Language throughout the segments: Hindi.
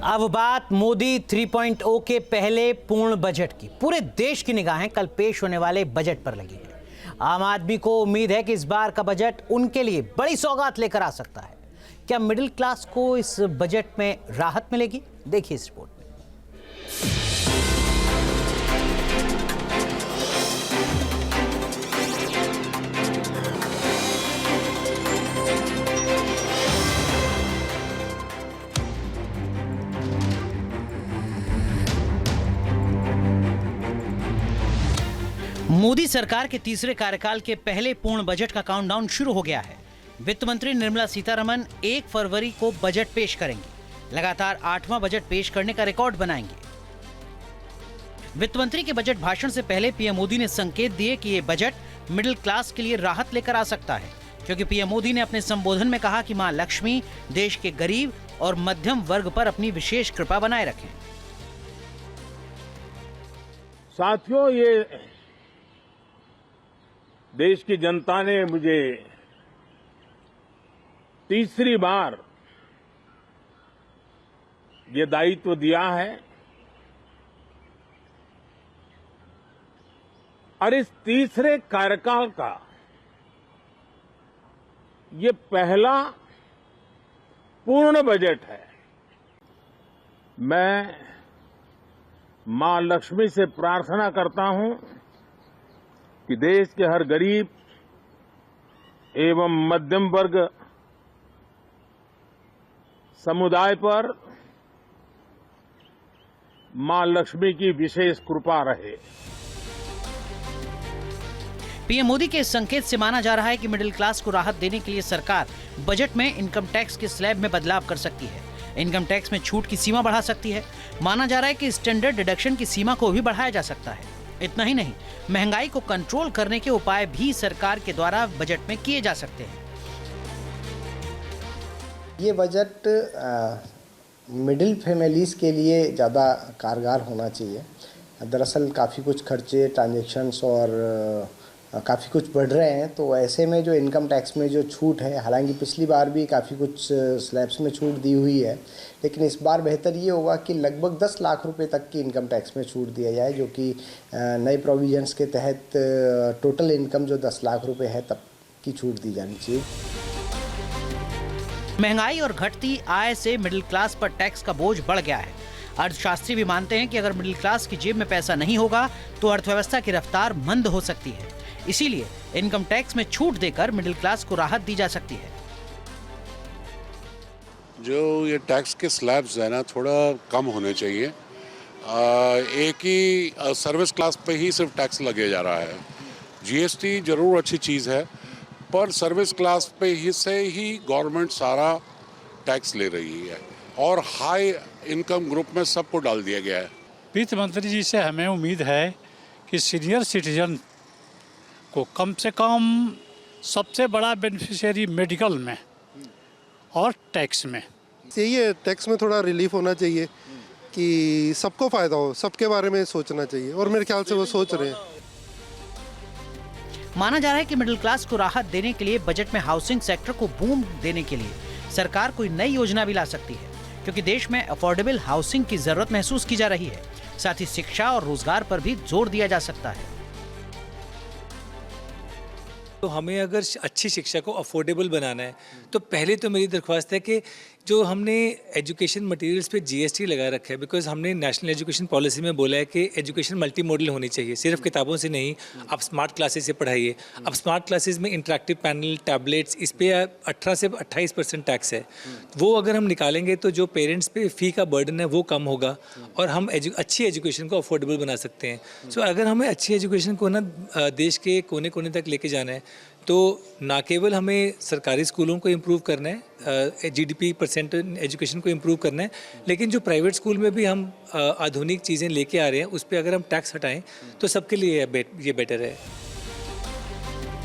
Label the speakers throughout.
Speaker 1: अब बात मोदी 3.0 के पहले पूर्ण बजट की। पूरे देश की निगाहें कल पेश होने वाले बजट पर लगी है। आम आदमी को उम्मीद है कि इस बार का बजट उनके लिए बड़ी सौगात लेकर आ सकता है। क्या मिडिल क्लास को इस बजट में राहत मिलेगी? देखिए इस रिपोर्ट में। मोदी सरकार के तीसरे कार्यकाल के पहले पूर्ण बजट का काउंटडाउन शुरू हो गया है। वित्त मंत्री निर्मला सीतारमण 1 फरवरी को बजट पेश करेंगी। लगातार 8वां बजट पेश करने का रिकॉर्ड बनाएंगे। वित्त मंत्री के बजट भाषण से पहले पीएम मोदी ने संकेत दिए कि ये बजट मिडिल क्लास के लिए राहत लेकर आ सकता है, क्योंकि पीएम मोदी ने अपने संबोधन में कहा कि मां लक्ष्मी देश के गरीब और मध्यम वर्ग पर अपनी विशेष कृपा बनाए रखें।
Speaker 2: साथियों, ये देश की जनता ने मुझे तीसरी बार ये दायित्व दिया है और इस तीसरे कार्यकाल का ये पहला पूर्ण बजट है। मैं मां लक्ष्मी से प्रार्थना करता हूं कि देश के हर गरीब एवं मध्यम वर्ग समुदाय पर मां लक्ष्मी की विशेष कृपा रहे।
Speaker 1: पीएम मोदी के इस संकेत से माना जा रहा है कि मिडिल क्लास को राहत देने के लिए सरकार बजट में इनकम टैक्स के स्लैब में बदलाव कर सकती है। इनकम टैक्स में छूट की सीमा बढ़ा सकती है। माना जा रहा है कि स्टैंडर्ड डिडक्शन की सीमा को भी बढ़ाया जा सकता है। इतना ही नहीं, महंगाई को कंट्रोल करने के उपाय भी सरकार के द्वारा बजट में किए जा सकते हैं।
Speaker 3: ये बजट मिडिल फैमिलीज़ के लिए ज़्यादा कारगर होना चाहिए। दरअसल काफ़ी कुछ खर्चे, ट्रांजैक्शंस और काफ़ी कुछ बढ़ रहे हैं, तो ऐसे में जो इनकम टैक्स में जो छूट है, हालांकि पिछली बार भी काफ़ी कुछ स्लैब्स में छूट दी हुई है, लेकिन इस बार बेहतर ये होगा कि लगभग 10 लाख रुपए तक की इनकम टैक्स में छूट दिया जाए, जो कि नए प्रोविजंस के तहत टोटल इनकम जो 10 लाख रुपए है तब की छूट दी जानी चाहिए।
Speaker 1: महंगाई और घटती आय से मिडिल क्लास पर टैक्स का बोझ बढ़ गया है। अर्थशास्त्री भी मानते हैं कि अगर मिडिल क्लास की जेब में पैसा नहीं होगा तो अर्थव्यवस्था की रफ्तार मंद हो सकती है। इसीलिए इनकम टैक्स में छूट देकर मिडिल क्लास को राहत दी जा सकती है।
Speaker 4: जो ये टैक्स के स्लैब्स है ना, थोड़ा कम होने चाहिए। एक ही सर्विस क्लास पे ही सिर्फ टैक्स लगे जा रहा है। जीएसटी जरूर अच्छी चीज़ है, पर सर्विस क्लास पे ही से ही गवर्नमेंट सारा टैक्स ले रही है और हाई इनकम ग्रुप में सबको डाल दिया गया है।
Speaker 5: वित्त मंत्री जी से हमें उम्मीद है कि सीनियर सिटीजन को कम से कम सबसे बड़ा बेनिफिशियरी मेडिकल में और टैक्स में,
Speaker 6: ये टैक्स में थोड़ा रिलीफ होना चाहिए कि सबको फायदा हो, सबके बारे में सोचना चाहिए, और मेरे ख्याल से वो सोच रहे हैं।
Speaker 1: माना जा रहा है कि मिडिल क्लास को राहत देने के लिए बजट में हाउसिंग सेक्टर को बूम देने के लिए सरकार कोई नई योजना भी ला सकती है, क्योंकि देश में अफोर्डेबल हाउसिंग की जरूरत महसूस की जा रही है। साथ ही शिक्षा और रोजगार पर भी जोर दिया जा सकता है।
Speaker 7: तो हमें अगर अच्छी शिक्षा को अफोर्डेबल बनाना है तो पहले तो मेरी दरख्वास्त है कि जो हमने एजुकेशन मटेरियल्स पे जीएसटी लगा रखा है, बिकॉज हमने नेशनल एजुकेशन पॉलिसी में बोला है कि एजुकेशन मल्टी मॉडल होनी चाहिए, सिर्फ किताबों से नहीं। आप स्मार्ट क्लासेस से पढ़ाइए। अब स्मार्ट क्लासेस में इंटरेक्टिव पैनल, टैबलेट्स, इस पे 18 से 28% टैक्स है। वो अगर हम निकालेंगे तो जो पेरेंट्स पे फ़ी का बर्डन है वो कम होगा और हम अच्छी एजुकेशन को अफोर्डेबल बना सकते हैं। सो अगर हमें अच्छी एजुकेशन को ना देश के कोने कोने तक लेके जाना है तो ना केवल हमें सरकारी स्कूलों को इम्प्रूव करना है, जीडीपी परसेंट एजुकेशन को इम्प्रूव करना है, लेकिन जो प्राइवेट स्कूल में भी हम आधुनिक चीज़ें लेके आ रहे हैं उस पर अगर हम टैक्स हटाएं तो सबके लिए ये बेटर है।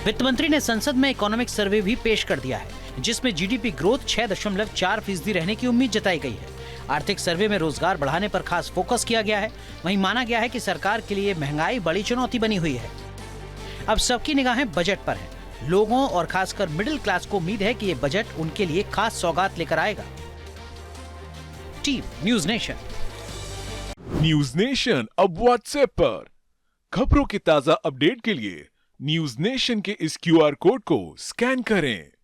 Speaker 1: वित्त मंत्री ने संसद में इकोनॉमिक सर्वे भी पेश कर दिया है, जिसमें जीडीपी ग्रोथ 6.4% रहने की उम्मीद जताई गई है। आर्थिक सर्वे में रोजगार बढ़ाने पर खास फोकस किया गया है। वहीं माना गया है कि सरकार के लिए महंगाई बड़ी चुनौती बनी हुई है। अब सबकी निगाहें बजट पर है। लोगों और खासकर मिडिल क्लास को उम्मीद है कि ये बजट उनके लिए खास सौगात लेकर आएगा। Team, news nation.
Speaker 8: News nation अब व्हाट्सएप पर खबरों के ताजा अपडेट के लिए न्यूज नेशन के इस QR कोड को स्कैन करें।